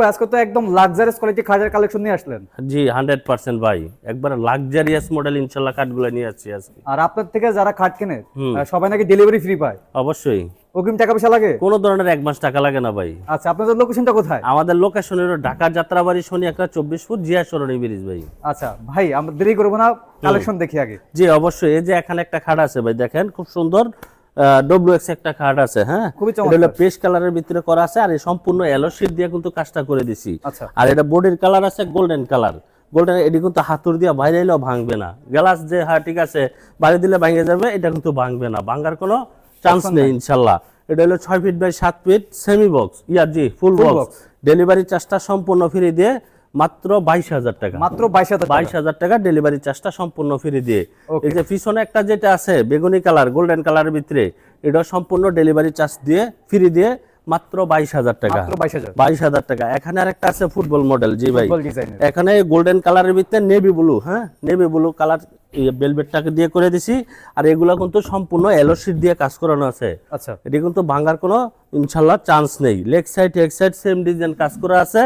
আজকে তো একদম লাক্সারিয়াস কোয়ালিটি খাটের কালেকশন নিয়ে আসলেন। জি 100% ভাই, একবার লাক্সারিয়াস মডেল ইনশাআল্লাহ কাঠগুলো নিয়ে আসছি আজকে। আর আপনার থেকে যারা খাট কেনে সবাই নাকি ডেলিভারি ফ্রি পায়? অবশ্যই। অগ্রিম টাকা পয়সা লাগে? কোনো ধরনের অ্যাডভান্স টাকা লাগে না ভাই। আচ্ছা, আপনাদের লোকেশনটা কোথায়? আমাদের লোকেশন হলো ঢাকা যাত্রাবাড়ি শনি একটা 24 ফুট জিয়া সরণি ব্রিজ ভাই। আচ্ছা ভাই, আমরা দেরি করবো না, কালেকশন দেখি আগে। জি অবশ্যই। এই যে এখানে একটা খাট আছে ভাই, দেখেন খুব সুন্দর WX একটা খাট আছে। হ্যাঁ, খুবই এটা হলো পেস্ট কালারের ভিতরে করা আছে, আর এই সম্পূর্ণ এলো শীট দিয়ে কিন্তু কাজটা করে দিছি। আচ্ছা, আর এটা বডির কালার আছে গোল্ডেন কালার। গোল্ডেন এটি কিন্তু হাতুর দিয়ে বাইরে এলেও ভাঙবে না। গ্লাস যে হ্যাঁ ঠিক আছে বাইরে দিলে ভেঙে যাবে, এটা কিন্তু ভাঙবে না, ভাঙার কোনো চান্স নেই ইনশাল্লাহ। এটা হলো 6 feet by 7 feet semi box জি ফুল বক্স। ডেলিভারি চার্জটা সম্পূর্ণ ফ্রি দিয়ে মাত্র 22,000 টাকা। মাত্র 22,000 টাকা ডেলিভারি চার্জটা সম্পূর্ণ ফ্রি দিয়ে। এই যে পিছনে একটা যেটা আছে বেগুনি কালার গোল্ডেন কালারের ভিতরে, এটা সম্পূর্ণ ডেলিভারি চার্জ দিয়ে ফ্রি দিয়ে মাত্র 22,000 টাকা। মাত্র 22,000 টাকা। এখানে আরেকটা আছে ফুটবল মডেল। জি ভাই, এখানে গোল্ডেন কালারের ভিতরে নেভি ব্লু, হ্যাঁ নেভি ব্লু কালার বেলভেটটাকে দিয়ে করে দিছি। আর এগুলা কিন্তু সম্পূর্ণ এলো শীট দিয়ে কাজ করানো আছে। আচ্ছা, এটি কিন্তু ভাঙার কোনো ইনশাআল্লাহ চান্স নেই। Leg side head side same design কাজ করা আছে।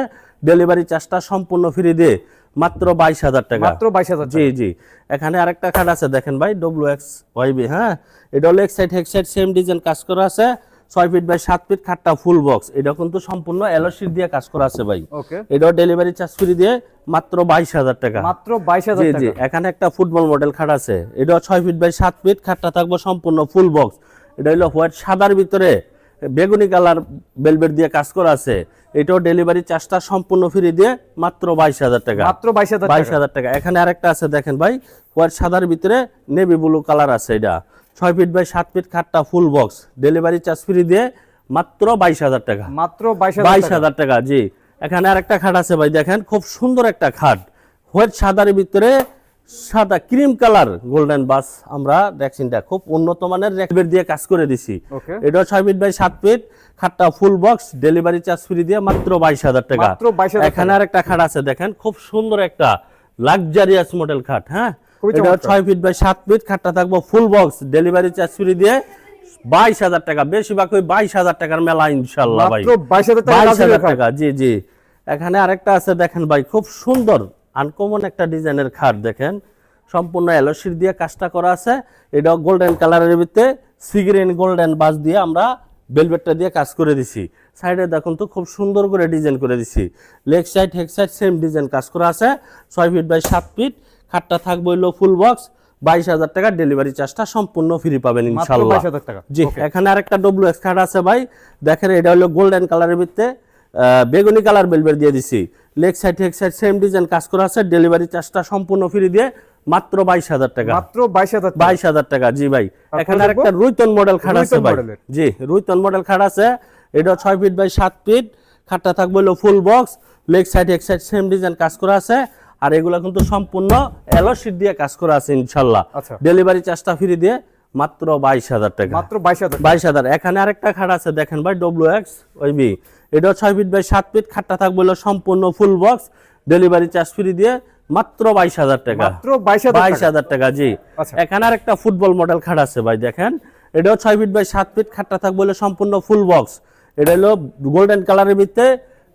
ডেলিভারি চার্জটা সম্পূর্ণ ফ্রি দিয়ে মাত্র 22,000 টাকা। মাত্র 22,000। জি জি। এখানে আরেকটা খাট আছে দেখেন ভাই, WX YB। হ্যাঁ, এটা leg side head side same design কাজ করা আছে। 6 ফিট বাই 7 ফিট খাটটা ফুল বক্স। এটা কিন্তু সম্পূর্ণ এলো শীট দিয়ে কাজ করা আছে ভাই। ওকে, এটাও ডেলিভারি চার্জ ফ্রি দিয়ে মাত্র 22,000 টাকা। মাত্র 22,000 টাকা। জি জি। এখানে একটা ফুটবল মডেল খাট আছে, এটাও 6 ফিট বাই 7 ফিট খাটটা থাকবে সম্পূর্ণ ফুল বক্স। এটা হলো হোয়াইট সাদার ভিতরে বেগুনি কালার বেলভেট দিয়ে কাজ করা আছে। এটাও ডেলিভারি চার্জটা সম্পূর্ণ ফ্রি দিয়ে মাত্র 22,000 টাকা। মাত্র 22,000 টাকা। এখানে আরেকটা আছে দেখেন ভাই, হোয়াইট সাদার ভিতরে নেভি ব্লু কালার আছে। এটা 6 ফিট বাই 7 ফিট খাটটা ফুল বক্স। ডেলিভারি চার্জ ফ্রি দিয়ে মাত্র 22,000 টাকা। মাত্র 22,000 টাকা। জি। এখানে আরেকটা খাট আছে ভাই, দেখেন খুব সুন্দর একটা খাট, হোয়াইট সাদার ভিতরে সাদা ক্রিম কালার গোল্ডেন বাস। আমরা রেক্সিনটা খুব উন্নত মানের রেকবেট দিয়ে কাজ করে দিছি। এটা 6 ফিট বাই 7 ফিট খাটটা ফুল বক্স। ডেলিভারি চার্জ ফ্রি দিয়ে মাত্র 22,000 টাকা। মাত্র 22,000। এখানে আরেকটা খাট আছে দেখেন খুব সুন্দর একটা লাক্সারিয়াস মডেল খাট। হ্যাঁ, এটা 6 ফিট বাই 7 ফিট খাটটা থাকবে ফুল বক্স। ডেলিভারি চার্জ ফ্রি দিয়ে 22,000 টাকা। বেশিরভাগ ওই 22,000 টাকার মেলা ইনশাআল্লাহ ভাই। মাত্র 22,000 টাকা। জি জি। এখানে আরেকটা আছে দেখেন ভাই, খুব সুন্দর আনকমন একটা ডিজাইনের খাট। দেখেন সম্পূর্ণ এলো শীট দিয়ে কাজটা করা আছে। এটা গোল্ডেন কালারের ভিতরে সিগ্রিন গোল্ডেন বাস দিয়ে আমরা বেলভেটটা দিয়ে কাজ করে দিছি। সাইডে দেখুন তো খুব সুন্দর করে ডিজাইন করে দিছি। Leg side head side same design কাজ করা আছে। 6 ফিট বাই 7 ফিট খাটটা থাকবে হলো ফুল বক্স। 22,000 টাকা ডেলিভারি চার্জটা সম্পূর্ণ ফ্রি পাবেন ইনশাআল্লাহ। 22,000 টাকা। জি। এখানে আরেকটা WX খাট আছে ভাই, দেখেন এটা হলো গোল্ডেন কালারের ভিতরে বেগুনি কালার বেলভেট দিয়ে দিছি। Leg side head side same design কাজ করা আছে। ডেলিভারি চার্জটা সম্পূর্ণ ফ্রি দিয়ে মাত্র 22,000 টাকা। মাত্র 22,000। 22,000 টাকা। জি ভাই। এখানে আরেকটা রুইতন মডেল খাট আছে ভাই। জি, রুইতন মডেল খাট আছে। এটা 6 ফিট বাই 7 ফিট খাটটা থাকবে হলো ফুল বক্স। লেগ সাইড এক সাইড সেম ডিজাইন কাজ করা আছে। আর এগুলা কিন্তু সম্পূর্ণ এলো শীট দিয়ে কাজ করা আছে ইনশাআল্লাহ। ডেলিভারি চার্জটা ফ্রি দিয়ে মাত্র 22,000 টাকা। মাত্র 22,000। 22,000। এখানে আরেকটা খাট আছে দেখেন ভাই, WX YB। এটা 6 ফিট বাই 7 ফিট খাটটা থাকবে হলো সম্পূর্ণ ফুল বক্স। ডেলিভারি চার্জ ফ্রি দিয়ে মাত্র 22,000 টাকা। মাত্র 22,000 টাকা। জি। এখানে আরেকটা ফুটবল মডেল খাট আছে ভাই, দেখেন এটাও 6 ফিট বাই 7 ফিট খাটটা থাকবে হলো সম্পূর্ণ ফুল বক্স। এটা হলো গোল্ডেন কালারের ভিতরে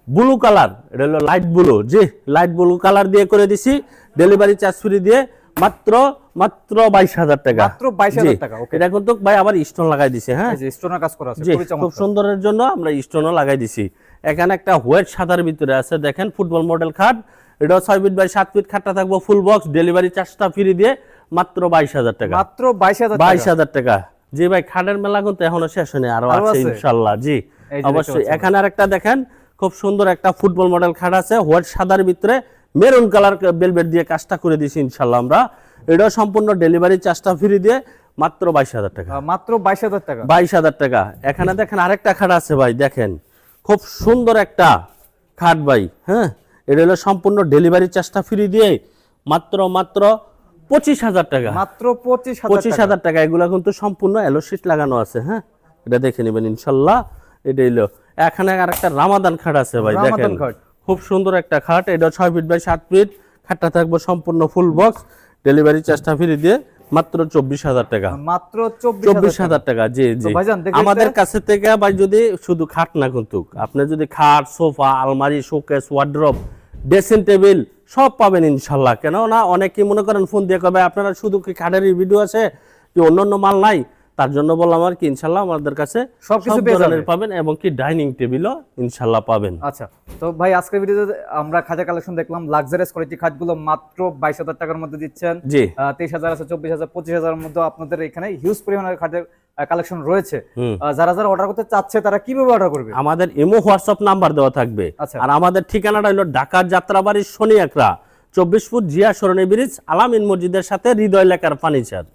ব্লু কালার। এটা হলো লাইট ব্লু। জি, লাইট ব্লু কালার দিয়ে করে দিছি। ডেলিভারি চার্জ ফ্রি দিয়ে মাত্র 22,000 টাকা। মাত্র 22,000 টাকা। ওকে, এটা কিন্তু ভাই আবার স্টোন লাগাই দিছে। হ্যাঁ, এই যে স্টোনের কাজ করা আছে, খুব সুন্দরের জন্য আমরা স্টোনও লাগাই দিছি। এখানে একটা হোয়াইট সাদার ভিতরে আছে দেখেন ফুটবল মডেল খাট। এটাও 6 ফিট বাই 7 ফিট খাটটা থাকবে ফুল বক্স। ডেলিভারি চার্জটা ফ্রি দিয়ে মাত্র 22,000 টাকা। মাত্র 22,000 টাকা। জি ভাই, খাটের মেলা কিন্তু এখনো শেষ হয়নি, আরো আছে ইনশাআল্লাহ। জি অবশ্যই। এখানে আরেকটা দেখেন খুব সুন্দর একটা ফুটবল মডেল খাট আছে, হোয়াইট সাদার ভিতরে মেরুন কালার বেলভেট দিয়ে কাজটা করে দিছি ইনশাআল্লাহ আমরা। এটাও সম্পূর্ণ ডেলিভারি চার্জটা ফ্রি দিয়ে মাত্র 22,000 টাকা। মাত্র 22,000 টাকা। 22,000 টাকা। এখানে দেখেন আরেকটা খাট আছে ভাই, দেখেন খুব সুন্দর একটা খাট ভাই। হ্যাঁ, এটা হলো সম্পূর্ণ ডেলিভারি চার্জটা ফ্রি দিয়ে মাত্র 25,000 টাকা। মাত্র 25,000 টাকা। এগুলা কিন্তু সম্পূর্ণ এলো শীট লাগানো আছে। হ্যাঁ, এটা দেখে নেবেন ইনশাআল্লাহ। এটা হলো। এখানে আরেকটা রামাদান খাট আছে ভাই, দেখেন খুব সুন্দর একটা খাট। এটা 6 ফিট বাই 7 ফিট খাটটা থাকবে সম্পূর্ণ ফুল বক্স। ডেলিভারি চার্জটা ফ্রি দিয়ে মাত্র 24,000 টাকা। মাত্র 24,000 টাকা, জি জি। ভাইজান দেখলে আমাদের কাছে থেকে ভাই যদি শুধু খাট না, কিন্তু আপনি যদি খাট, সোফা, আলমারি, শোকেস, ওয়ার্ড্রপ, ড্রেসিং টেবিল সব পাবেন ইনশাল্লাহ। কেন না অনেকেই মনে করেন ফোন দিয়ে কবে আপনারা শুধু কি খাটের ভিডিও আছে কি অন্য মাল নাই, তার জন্য বললাম আর কি ইনশাল্লাহ আমাদের কাছে সব সবকিছু পেয়ে ধরনের যাবে। পাবেন, এবং কি ডাইনিং টেবিলও ইনশাল্লাহ পাবেন। আচ্ছা, তো ভাই আজকের ভিডিওতে আমরা খাটের কালেকশন দেখলাম, লাক্সারিয়াস কোয়ালিটি খাটগুলো মাত্র 22,000 টাকার মধ্যে দিচ্ছেন। জি 23,000 আছে, 24,000, 25,000 এর মধ্যে আপনাদের এখানে হিউজ পরিমাণের খাটের কালেকশন রয়েছে। যারা যারা অর্ডার করতে চাচ্ছে তারা কিভাবে অর্ডার করবে? আমাদের ইমো হোয়াটসঅ্যাপ নাম্বার দেওয়া থাকবে। আচ্ছা। আর আমাদের ঠিকানাটা হলো ঢাকার যাত্রাবাড়ির শনি একরা 24 ফুট জিয়া সরণি ব্রিজ, আলামিন মসজিদের সাথে হৃদয় লেখার ফার্নিচার।